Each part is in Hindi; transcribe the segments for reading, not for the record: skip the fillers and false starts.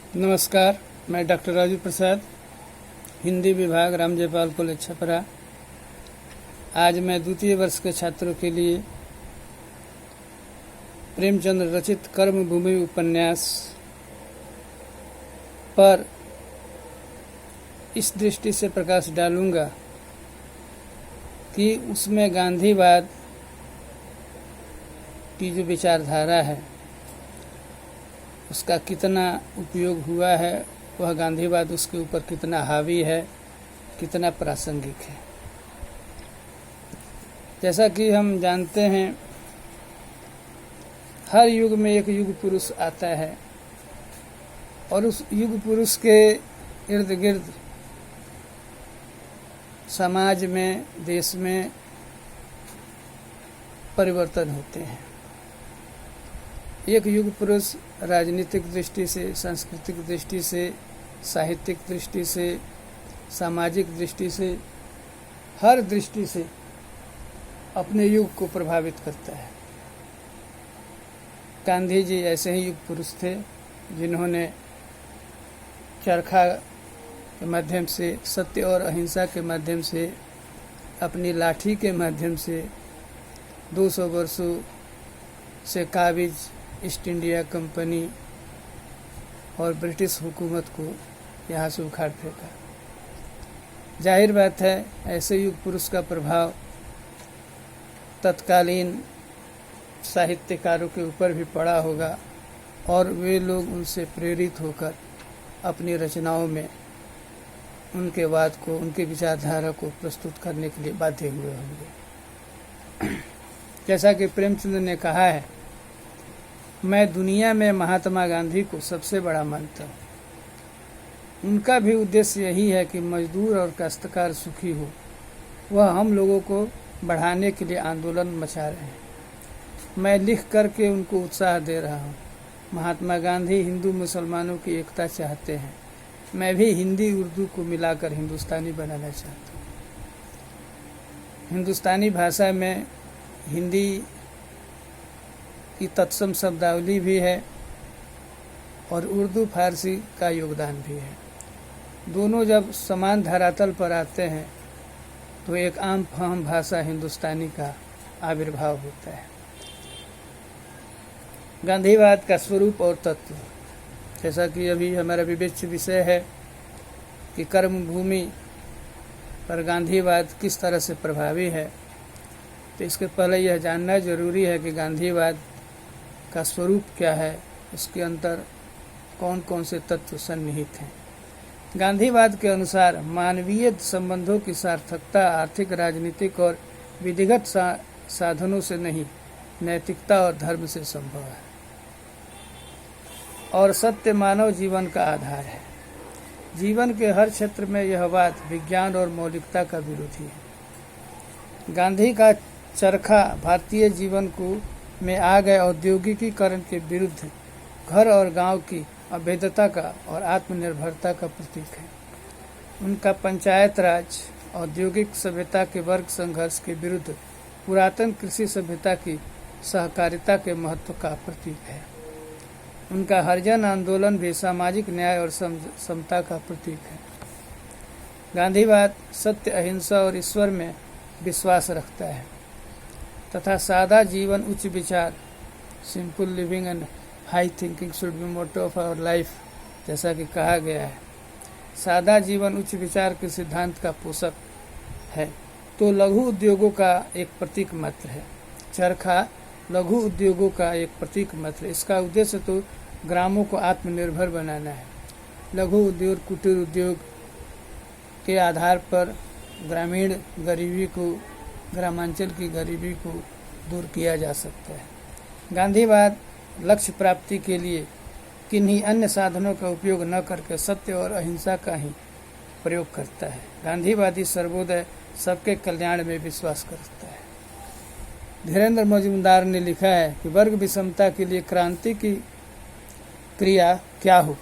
नमस्कार, मैं डॉक्टर राजू प्रसाद, हिंदी विभाग रामजयपाल कॉलेज छपरा। आज मैं द्वितीय वर्ष के छात्रों के लिए प्रेमचंद रचित कर्मभूमि उपन्यास पर इस दृष्टि से प्रकाश डालूंगा कि उसमें गांधीवाद की जो विचारधारा है उसका कितना उपयोग हुआ है, वह गांधीवाद उसके ऊपर कितना हावी है, कितना प्रासंगिक है। जैसा कि हम जानते हैं, हर युग में एक युग पुरुष आता है और उस युग पुरुष के इर्द गिर्द समाज में, देश में परिवर्तन होते हैं। एक युग पुरुष राजनीतिक दृष्टि से, सांस्कृतिक दृष्टि से, साहित्यिक दृष्टि से, सामाजिक दृष्टि से, हर दृष्टि से अपने युग को प्रभावित करता है। गांधी जी ऐसे ही युग पुरुष थे जिन्होंने चरखा के माध्यम से, सत्य और अहिंसा के माध्यम से, अपनी लाठी के माध्यम से 200 वर्षों से काबिज ईस्ट इंडिया कंपनी और ब्रिटिश हुकूमत को यहाँ से उखाड़ फेंका। जाहिर बात है, ऐसे युग पुरुष का प्रभाव तत्कालीन साहित्यकारों के ऊपर भी पड़ा होगा और वे लोग उनसे प्रेरित होकर अपनी रचनाओं में उनके वाद को, उनके विचारधारा को प्रस्तुत करने के लिए बाध्य हुए होंगे। जैसा कि प्रेमचंद ने कहा है, मैं दुनिया में महात्मा गांधी को सबसे बड़ा मानता हूँ। उनका भी उद्देश्य यही है कि मजदूर और काश्तकार सुखी हो। वह हम लोगों को बढ़ाने के लिए आंदोलन मचा रहे हैं। मैं लिख करके उनको उत्साह दे रहा हूँ। महात्मा गांधी हिंदू मुसलमानों की एकता चाहते हैं। मैं भी हिंदी उर्दू को मिलाकर हिंदुस्तानी बनाना चाहता हूँ। हिंदुस्तानी भाषा में हिंदी की तत्सम शब्दावली भी है और उर्दू फारसी का योगदान भी है। दोनों जब समान धरातल पर आते हैं तो एक आम फहम भाषा हिंदुस्तानी का आविर्भाव होता है। गांधीवाद का स्वरूप और तत्व, जैसा कि अभी हमारा विवेच्य विषय है कि कर्मभूमि पर गांधीवाद किस तरह से प्रभावी है, तो इसके पहले यह जानना जरूरी है कि गांधीवाद का स्वरूप क्या है, उसके अंदर कौन कौन से तत्व सन्निहित हैं। गांधीवाद के अनुसार मानवीय संबंधों की सार्थकता आर्थिक, राजनीतिक और विधिगत साधनों से नहीं, नैतिकता और धर्म से संभव है और सत्य मानव जीवन का आधार है। जीवन के हर क्षेत्र में यह बात विज्ञान और मौलिकता का विरोधी है। गांधी का चरखा भारतीय जीवन को में आ गए औद्योगिकीकरण के विरुद्ध घर और गांव की अभेद्यता का और आत्मनिर्भरता का प्रतीक है। उनका पंचायत राज औद्योगिक सभ्यता के वर्ग संघर्ष के विरुद्ध पुरातन कृषि सभ्यता की सहकारिता के महत्व का प्रतीक है। उनका हरिजन आंदोलन भी सामाजिक न्याय और समता का प्रतीक है। गांधीवाद सत्य, अहिंसा और ईश्वर में विश्वास रखता है तथा सादा जीवन उच्च विचार, simple living and high thinking should be motto of our life, जैसा कि कहा गया है। सादा जीवन उच्च विचार के सिद्धांत का पोषक है। तो लघु उद्योगों का एक प्रतीक मात्र है। चरखा लघु उद्योगों का एक प्रतीक मात्र है। इसका उद्देश्य तो ग्रामों को आत्मनिर्भर बनाना है। लघु उद्योग, कुटीर उद्योग के आधार पर ग्रामीण गरीबी को, ग्रामांचल की गरीबी को दूर किया जा सकता है। गांधीवाद लक्ष्य प्राप्ति के लिए किन्हीं अन्य साधनों का उपयोग न करके सत्य और अहिंसा का ही प्रयोग करता है। गांधीवादी सर्वोदय सबके कल्याण में विश्वास करता है। धीरेन्द्र मजूमदार ने लिखा है कि वर्ग विषमता के लिए क्रांति की क्रिया क्या हो,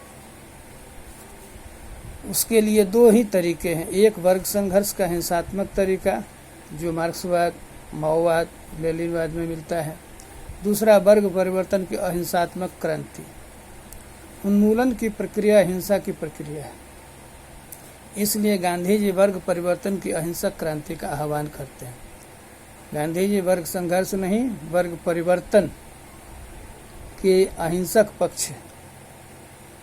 उसके लिए दो ही तरीके हैं। एक वर्ग संघर्ष का हिंसात्मक तरीका जो मार्क्सवाद, माओवाद, लेनिनवाद में मिलता है। दूसरा वर्ग परिवर्तन की अहिंसात्मक क्रांति। उन्मूलन की प्रक्रिया हिंसा की प्रक्रिया है। इसलिए गांधी जी वर्ग परिवर्तन की अहिंसक क्रांति का आह्वान करते हैं। गांधी जी वर्ग संघर्ष नहीं, वर्ग परिवर्तन के अहिंसक पक्ष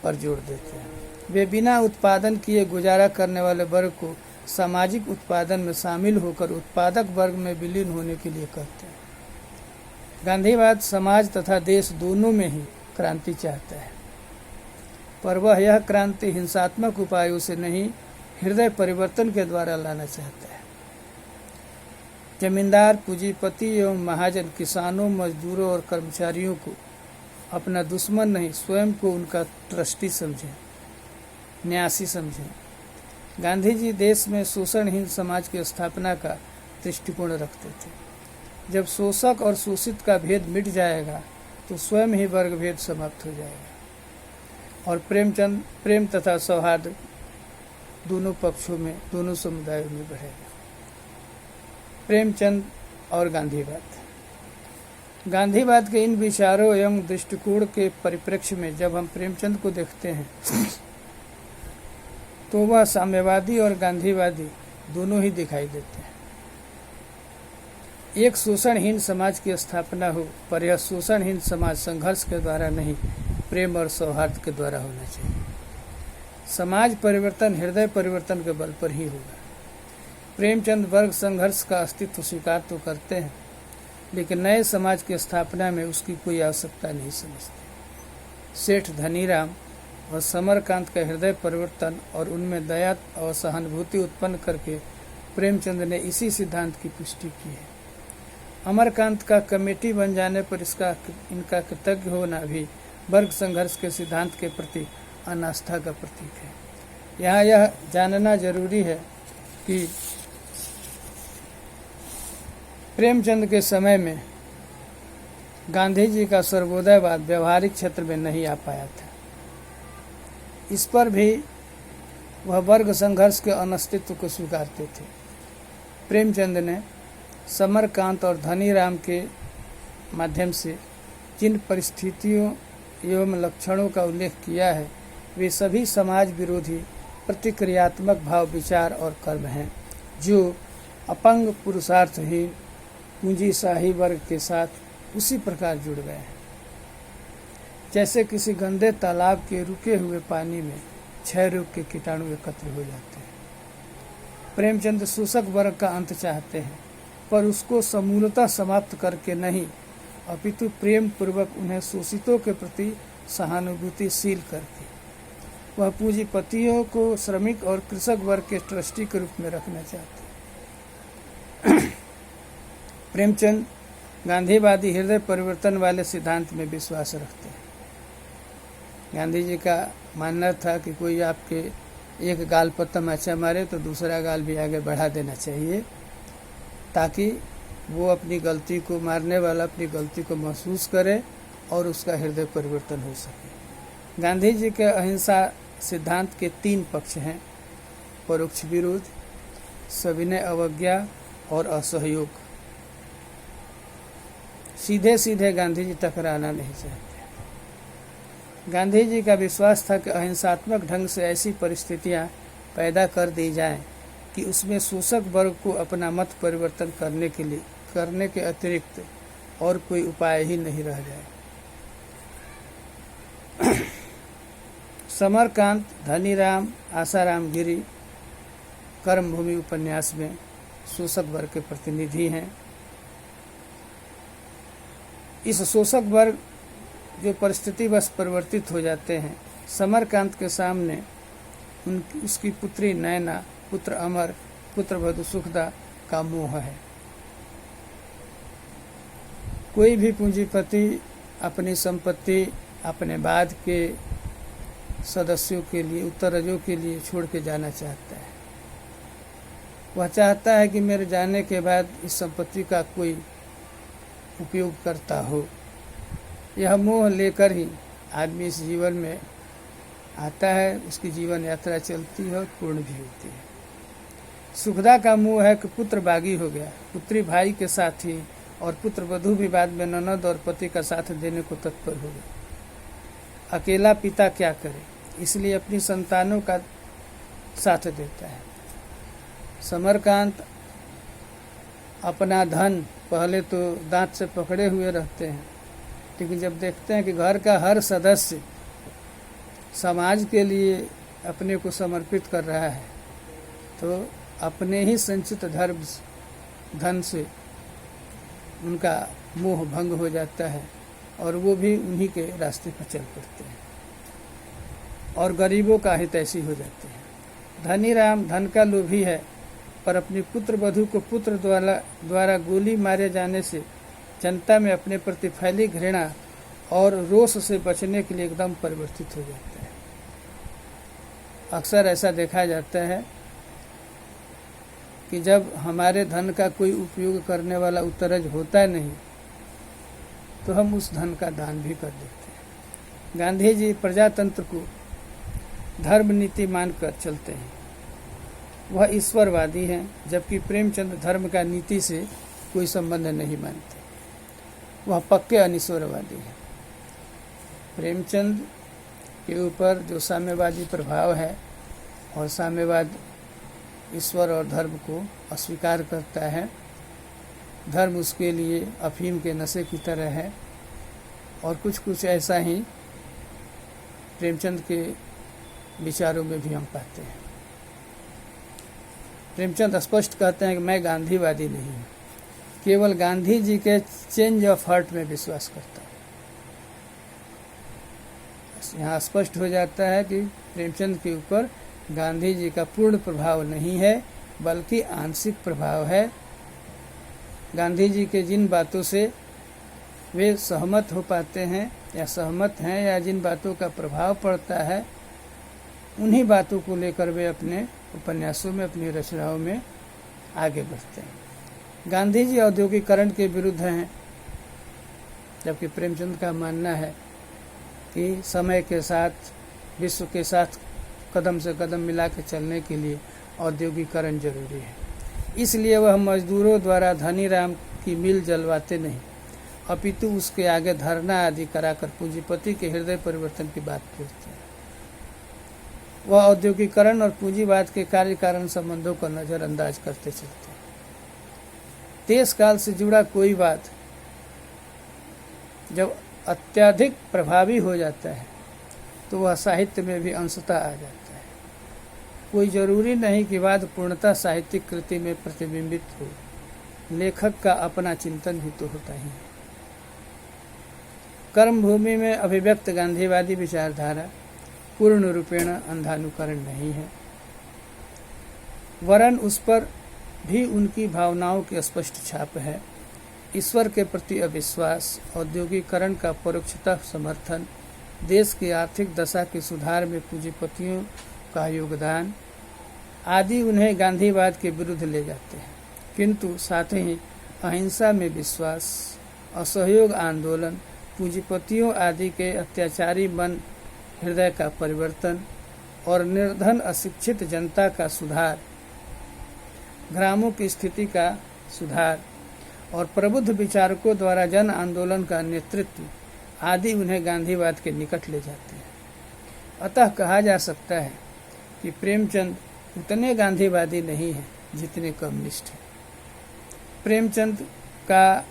पर जोर देते हैं। वे बिना उत्पादन किए गुजारा करने वाले वर्ग को सामाजिक उत्पादन में शामिल होकर उत्पादक वर्ग में विलीन होने के लिए कहते हैं। गांधीवाद समाज तथा देश दोनों में ही क्रांति चाहता है, पर वह यह क्रांति हिंसात्मक उपायों से नहीं, हृदय परिवर्तन के द्वारा लाना चाहता है। जमींदार, पूंजीपति एवं महाजन किसानों, मजदूरों और कर्मचारियों को अपना दुश्मन नहीं, स्वयं को उनका ट्रस्टी समझें, न्यासी समझें। गांधी जी देश में शोषणहीन समाज की स्थापना का दृष्टिकोण रखते थे। जब शोषक और शोषित का भेद मिट जाएगा तो स्वयं ही वर्ग भेद समाप्त हो जाएगा और प्रेम तथा सौहार्द दोनों पक्षों में, दोनों समुदायों में बढ़ेगा। प्रेमचंद और गांधीवाद के इन विचारों एवं दृष्टिकोण के परिप्रेक्ष्य में जब हम प्रेमचंद को देखते हैं तो वह साम्यवादी और गांधीवादी दोनों ही दिखाई देते हैं। एक शोषणहीन समाज की स्थापना हो, पर यह शोषणहीन समाज संघर्ष के द्वारा नहीं, प्रेम और सौहार्द के द्वारा होना चाहिए। समाज परिवर्तन हृदय परिवर्तन के बल पर ही होगा। प्रेमचंद वर्ग संघर्ष का अस्तित्व स्वीकार तो करते हैं, लेकिन नए समाज की स्थापना में उसकी कोई आवश्यकता नहीं समझते। सेठ धनीराम और समरकांत का हृदय परिवर्तन और उनमें दया और सहानुभूति उत्पन्न करके प्रेमचंद ने इसी सिद्धांत की पुष्टि की है। अमरकांत का कमेटी बन जाने पर इनका कृतज्ञ होना भी वर्ग संघर्ष के सिद्धांत के प्रति अनास्था का प्रतीक है। यहाँ यह जानना जरूरी है कि प्रेमचंद के समय में गांधी जी का सर्वोदयवाद व्यवहारिक क्षेत्र में नहीं आ पाया था। इस पर भी वह वर्ग संघर्ष के अनस्तित्व को स्वीकारते थे। प्रेमचंद ने समरकांत और धनीराम के माध्यम से जिन परिस्थितियों एवं लक्षणों का उल्लेख किया है वे सभी समाज विरोधी प्रतिक्रियात्मक भाव, विचार और कर्म हैं जो अपंग, पुरुषार्थहीन, पूंजीशाही वर्ग के साथ उसी प्रकार जुड़ गए हैं जैसे किसी गंदे तालाब के रुके हुए पानी में क्षय रोग के कीटाणु एकत्र हो जाते हैं। प्रेमचंद शोषक वर्ग का अंत चाहते हैं, पर उसको समूलतः समाप्त करके नहीं, अपितु प्रेम पूर्वक उन्हें शोषितों के प्रति सहानुभूतिशील करके वह पूंजीपतियों को श्रमिक और कृषक वर्ग के ट्रस्टी के रूप में रखना चाहते हैं। प्रेमचंद गांधीवादी हृदय परिवर्तन वाले सिद्धांत में विश्वास रखते हैं। गांधी जी का मानना था कि कोई आपके एक गाल पर तमाचा मारे तो दूसरा गाल भी आगे बढ़ा देना चाहिए, ताकि वो अपनी गलती को, मारने वाला अपनी गलती को महसूस करे और उसका हृदय परिवर्तन हो सके। गांधी जी के अहिंसा सिद्धांत के 3 पक्ष हैं: परोक्ष विरोध, सविनय अवज्ञा और असहयोग। सीधे सीधे गांधी जी टकराना नहीं चाहते। गांधी जी का विश्वास था कि अहिंसात्मक ढंग से ऐसी परिस्थितियां पैदा कर दी जाएं कि उसमें शोषक वर्ग को अपना मत परिवर्तन करने के अतिरिक्त और कोई उपाय ही नहीं रह जाए। समरकांत, धनीराम, आसाराम गिरी कर्मभूमि उपन्यास में शोषक वर्ग के प्रतिनिधि हैं। इस शोषक वर्ग जो परिस्थिति बस परिवर्तित हो जाते हैं, समरकांत के सामने उसकी पुत्री नैना, पुत्र अमर, पुत्र वधु सुखदा का मोह है। कोई भी पूंजीपति अपनी संपत्ति अपने बाद के सदस्यों के लिए, उत्तरजों के लिए छोड़ के जाना चाहता है। वह चाहता है कि मेरे जाने के बाद इस संपत्ति का कोई उपयोग करता हो। यह मोह लेकर ही आदमी इस जीवन में आता है, उसकी जीवन यात्रा चलती है और पूर्ण भी होती है। सुखदा का मोह है कि पुत्र बागी हो गया, पुत्री भाई के साथ ही, और पुत्र वधू भी बाद में ननद और पति का साथ देने को तत्पर हो गया। अकेला पिता क्या करे, इसलिए अपनी संतानों का साथ देता है। समरकांत अपना धन पहले तो दांत से पकड़े हुए रहते हैं, लेकिन जब देखते हैं कि घर का हर सदस्य समाज के लिए अपने को समर्पित कर रहा है, तो अपने ही संचित धन से उनका मोह भंग हो जाता है और वो भी उन्हीं के रास्ते पर चल पड़ते हैं और गरीबों का हित ऐसी हो जाते हैं। धनी राम धन का लोभी है, पर अपनी पुत्र वधू को पुत्र द्वारा गोली मारे जाने से जनता में अपने प्रति फैली घृणा और रोष से बचने के लिए एकदम परिवर्तित हो जाता है। अक्सर ऐसा देखा जाता है कि जब हमारे धन का कोई उपयोग करने वाला उत्तरज होता नहीं, तो हम उस धन का दान भी कर देते हैं। गांधी जी प्रजातंत्र को धर्म नीति मानकर चलते हैं, वह ईश्वरवादी हैं, जबकि प्रेमचंद धर्म का नीति से कोई संबंध नहीं मानते, वह पक्के अनिश्वरवादी हैं। प्रेमचंद के ऊपर जो साम्यवादी प्रभाव है और साम्यवाद ईश्वर और धर्म को अस्वीकार करता है, धर्म उसके लिए अफीम के नशे की तरह है, और कुछ ऐसा ही प्रेमचंद के विचारों में भी हम पाते हैं। प्रेमचंद स्पष्ट कहते हैं कि मैं गांधीवादी नहीं हूँ, केवल गांधी जी के चेंज ऑफ हार्ट में विश्वास करता हूँ। यहाँ स्पष्ट हो जाता है कि प्रेमचंद के ऊपर गांधी जी का पूर्ण प्रभाव नहीं है, बल्कि आंशिक प्रभाव है। गांधी जी के जिन बातों से वे सहमत हो पाते हैं या सहमत हैं, या जिन बातों का प्रभाव पड़ता है, उन्हीं बातों को लेकर वे अपने उपन्यासों में, अपनी रचनाओं में आगे बढ़ते हैं। गांधी जी औद्योगिकरण के विरुद्ध हैं, जबकि प्रेमचंद का मानना है कि समय के साथ, विश्व के साथ कदम से कदम मिला के चलने के लिए औद्योगिकरण जरूरी है। इसलिए वह मजदूरों द्वारा धनी राम की मिल जलवाते नहीं, अपितु उसके आगे धरना आदि कराकर पूंजीपति के हृदय परिवर्तन की बात पूछते हैं। वह औद्योगिकरण और पूंजीवाद के कार्य कारण संबंधों को नजरअंदाज करते चलते हैं। देश काल से जुड़ा कोई बात जब अत्यधिक प्रभावी हो जाता है, तो वह साहित्य में भी अंशतः आ जाता है। कोई जरूरी नहीं कि वाद पूर्णतः साहित्यिक कृति में प्रतिबिंबित हो, लेखक का अपना चिंतन भी तो होता ही है। कर्मभूमि में अभिव्यक्त गांधीवादी विचारधारा पूर्ण रूपेण अंधानुकरण नहीं है, वरन उस पर भी उनकी भावनाओं की स्पष्ट छाप है। ईश्वर के प्रति अविश्वास, औद्योगिकरण का परोक्षतः समर्थन, देश की आर्थिक दशा के सुधार में पूंजीपतियों का योगदान आदि उन्हें गांधीवाद के विरुद्ध ले जाते हैं। किंतु साथ ही अहिंसा में विश्वास, असहयोग आंदोलन, पूंजीपतियों आदि के अत्याचारी मन हृदय का परिवर्तन और निर्धन अशिक्षित जनता का सुधार, ग्रामों की स्थिति का सुधार और प्रबुद्ध विचारकों द्वारा जन आंदोलन का नेतृत्व आदि उन्हें गांधीवाद के निकट ले जाते हैं। अतः कहा जा सकता है कि प्रेमचंद उतने गांधीवादी नहीं हैं जितने कम्युनिस्ट हैं। प्रेमचंद का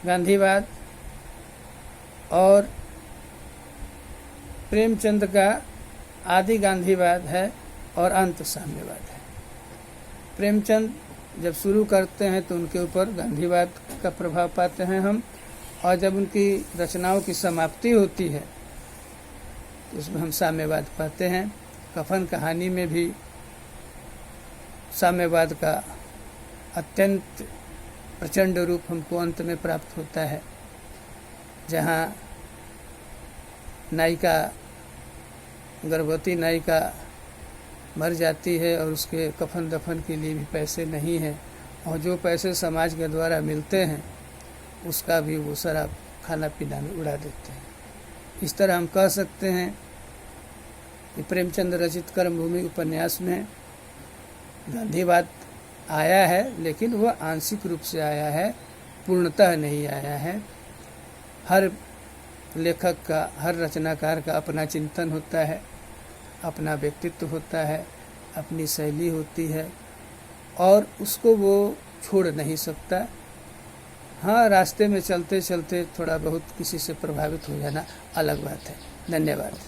गांधीवाद और प्रेमचंद का आदि गांधीवाद है और अंत साम्यवाद है। प्रेमचंद जब शुरू करते हैं तो उनके ऊपर गांधीवाद का प्रभाव पाते हैं हम, और जब उनकी रचनाओं की समाप्ति होती है तो उसमें हम साम्यवाद पाते हैं। कफन कहानी में भी साम्यवाद का अत्यंत प्रचंड रूप हमको अंत में प्राप्त होता है, जहाँ नायिका, गर्भवती नायिका मर जाती है और उसके कफन दफन के लिए भी पैसे नहीं हैं, और जो पैसे समाज के द्वारा मिलते हैं उसका भी वो शराब खाना पीना में उड़ा देते हैं। इस तरह हम कह सकते हैं कि प्रेमचंद रचित कर्मभूमि उपन्यास में गांधीवाद आया है, लेकिन वह आंशिक रूप से आया है, पूर्णतः नहीं आया है। हर लेखक का, हर रचनाकार का अपना चिंतन होता है, अपना व्यक्तित्व होता है, अपनी शैली होती है और उसको वो छोड़ नहीं सकता। हाँ, रास्ते में चलते चलते थोड़ा बहुत किसी से प्रभावित हो जाना अलग बात है। धन्यवाद।